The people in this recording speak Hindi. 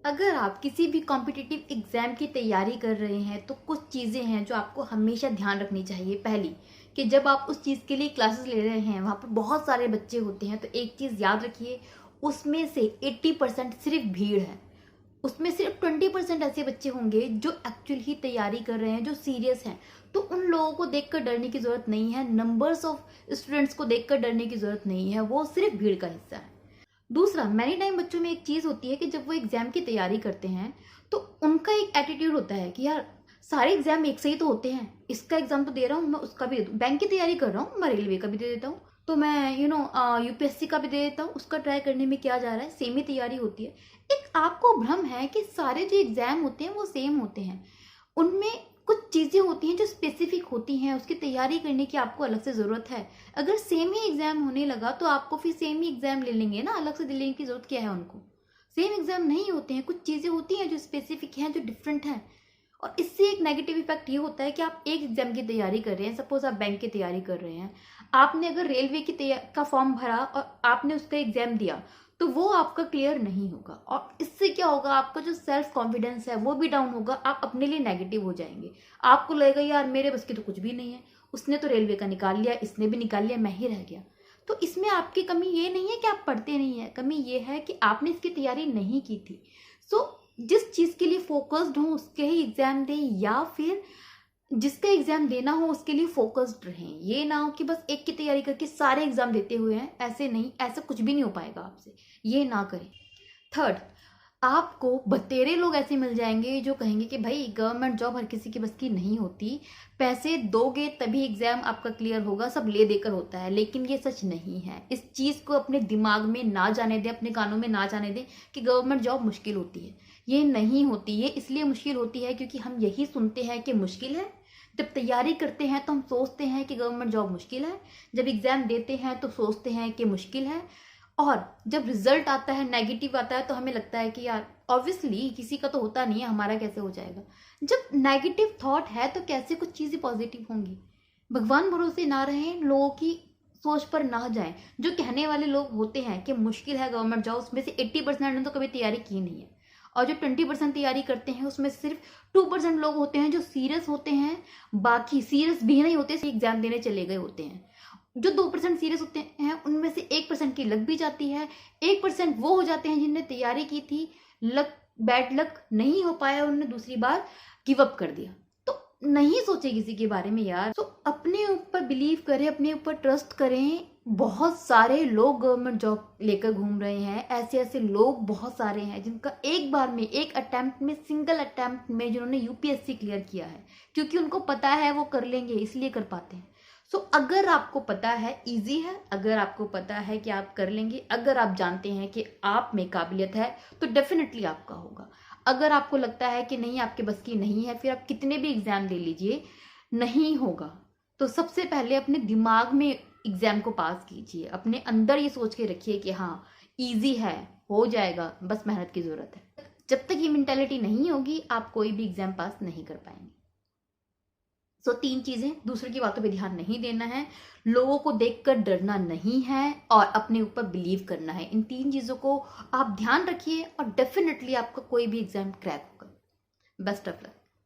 अगर आप किसी भी कॉम्पिटिटिव एग्जाम की तैयारी कर रहे हैं तो कुछ चीज़ें हैं जो आपको हमेशा ध्यान रखनी चाहिए। पहली, कि जब आप उस चीज़ के लिए क्लासेस ले रहे हैं वहाँ पर बहुत सारे बच्चे होते हैं, तो एक चीज़ याद रखिए, उसमें से 80% सिर्फ भीड़ है। उसमें सिर्फ 20% ऐसे बच्चे होंगे जो एक्चुअली ही तैयारी कर रहे हैं, जो सीरियस हैं। तो उन लोगों को देखकर डरने की ज़रूरत नहीं है, नंबर्स ऑफ स्टूडेंट्स को देखकर डरने की ज़रूरत नहीं है, वो सिर्फ भीड़ का हिस्सा है। दूसरा, मैनी टाइम बच्चों में एक चीज़ होती है कि जब वो एग्ज़ाम की तैयारी करते हैं तो उनका एक एटीट्यूड होता है कि यार सारे एग्ज़ाम एक से ही तो होते हैं, इसका एग्ज़ाम तो दे रहा हूँ मैं, उसका भी दे दूँ। बैंक की तैयारी कर रहा हूँ, मैं रेलवे का भी दे देता हूँ, तो मैं यूपीएससी का भी दे देता हूँ, उसका ट्राई करने में क्या जा रहा है, सेम ही तैयारी होती है। एक आपको भ्रम है कि सारे जो एग्ज़ाम होते हैं वो सेम होते हैं। उनमें कुछ चीज़ें होती हैं जो स्पेसिफिक होती हैं, उसकी तैयारी करने की आपको अलग से ज़रूरत है। अगर सेम ही एग्ज़ाम होने लगा तो आपको फिर सेम ही एग्ज़ाम ले लेंगे ना, अलग से लेने की ज़रूरत क्या है उनको। सेम एग्ज़ाम नहीं होते हैं, कुछ चीज़ें होती हैं जो स्पेसिफिक हैं, जो डिफरेंट हैं। और इससे एक नेगेटिव इफेक्ट ये होता है कि आप एक एग्ज़ाम की तैयारी कर रहे हैं, सपोज आप बैंक की तैयारी कर रहे हैं, आपने अगर रेलवे की का फॉर्म भरा और आपने उसका एग्ज़ाम दिया तो वो आपका क्लियर नहीं होगा, और इससे क्या होगा, आपका जो सेल्फ कॉन्फिडेंस है वो भी डाउन होगा, आप अपने लिए नेगेटिव हो जाएंगे। आपको लगेगा यार मेरे बस की तो कुछ भी नहीं है, उसने तो रेलवे का निकाल लिया, इसने भी निकाल लिया, मैं ही रह गया। तो इसमें आपकी कमी ये नहीं है कि आप पढ़ते नहीं है, कमी ये है कि आपने इसकी तैयारी नहीं की थी। सो जिस चीज़ के लिए फोकस्ड हो उसके ही एग्जाम दें, या फिर जिसका एग्जाम देना हो उसके लिए फोकस्ड रहें। ये ना हो कि बस एक की तैयारी करके सारे एग्जाम देते हुए हैं, ऐसे नहीं, ऐसा कुछ भी नहीं हो पाएगा आपसे, ये ना करें। थर्ड, आपको बतेरे लोग ऐसे मिल जाएंगे जो कहेंगे कि भाई गवर्नमेंट जॉब हर किसी की बस की नहीं होती, पैसे दोगे तभी एग्जाम आपका क्लियर होगा, सब ले देकर होता है। लेकिन ये सच नहीं है। इस चीज़ को अपने दिमाग में ना जाने दें, अपने कानों में ना जाने दें कि गवर्नमेंट जॉब मुश्किल होती है। ये नहीं होती। ये इसलिए मुश्किल होती है क्योंकि हम यही सुनते हैं कि मुश्किल है। जब तैयारी करते हैं तो हम सोचते हैं कि गवर्नमेंट जॉब मुश्किल है, जब एग्जाम देते हैं तो सोचते हैं कि मुश्किल है, और जब रिजल्ट आता है नेगेटिव आता है तो हमें लगता है कि यार ऑब्वियसली किसी का तो होता नहीं है, हमारा कैसे हो जाएगा। जब नेगेटिव थॉट है तो कैसे कुछ चीज़ें पॉजिटिव होंगी। भगवान भरोसे ना रहें, लोगों की सोच पर ना जाएं। जो कहने वाले लोग होते हैं कि मुश्किल है गवर्नमेंट जॉब, उसमें से 80% ने तो कभी तैयारी की नहीं है, और जो 20% तैयारी करते हैं उसमें सिर्फ 2% लोग होते हैं जो सीरियस होते हैं, बाकी सीरियस भी नहीं होते, एग्जाम देने चले गए होते हैं। जो 2% सीरियस होते हैं उनमें से 1% की लग भी जाती है। 1% वो हो जाते हैं जिनने तैयारी की थी, लक बैड लक नहीं हो पाया, उन्होंने दूसरी बार गिव अप कर दिया। तो नहीं सोचे किसी के बारे में यार। तो अपने ऊपर बिलीव करें, अपने ऊपर ट्रस्ट करें। बहुत सारे लोग गवर्नमेंट जॉब लेकर घूम रहे हैं, ऐसे ऐसे लोग बहुत सारे हैं जिनका एक बार में, एक अटेम्प्ट में, सिंगल अटेम्प्ट में जिन्होंने यूपीएससी क्लियर किया है, क्योंकि उनको पता है वो कर लेंगे, इसलिए कर पाते हैं। सो अगर आपको पता है इजी है, अगर आपको पता है कि आप कर लेंगे, अगर आप जानते हैं कि आप में काबिलियत है, तो डेफिनेटली आपका होगा। अगर आपको लगता है कि नहीं आपके बस की नहीं है, फिर आप कितने भी एग्जाम दे लीजिए, नहीं होगा। तो सबसे पहले अपने दिमाग में एग्जाम को पास कीजिए, अपने अंदर ये सोच के रखिए कि हाँ इजी है, हो जाएगा, बस मेहनत की जरूरत है। जब तक ये मेंटालिटी नहीं होगी आप कोई भी एग्जाम पास नहीं कर पाएंगे। सो 3 चीजें, दूसरे की बातों पे ध्यान नहीं देना है, लोगों को देखकर डरना नहीं है, और अपने ऊपर बिलीव करना है। इन 3 चीजों को आप ध्यान रखिए और डेफिनेटली आपका कोई भी एग्जाम क्रैक होगा। Best of luck.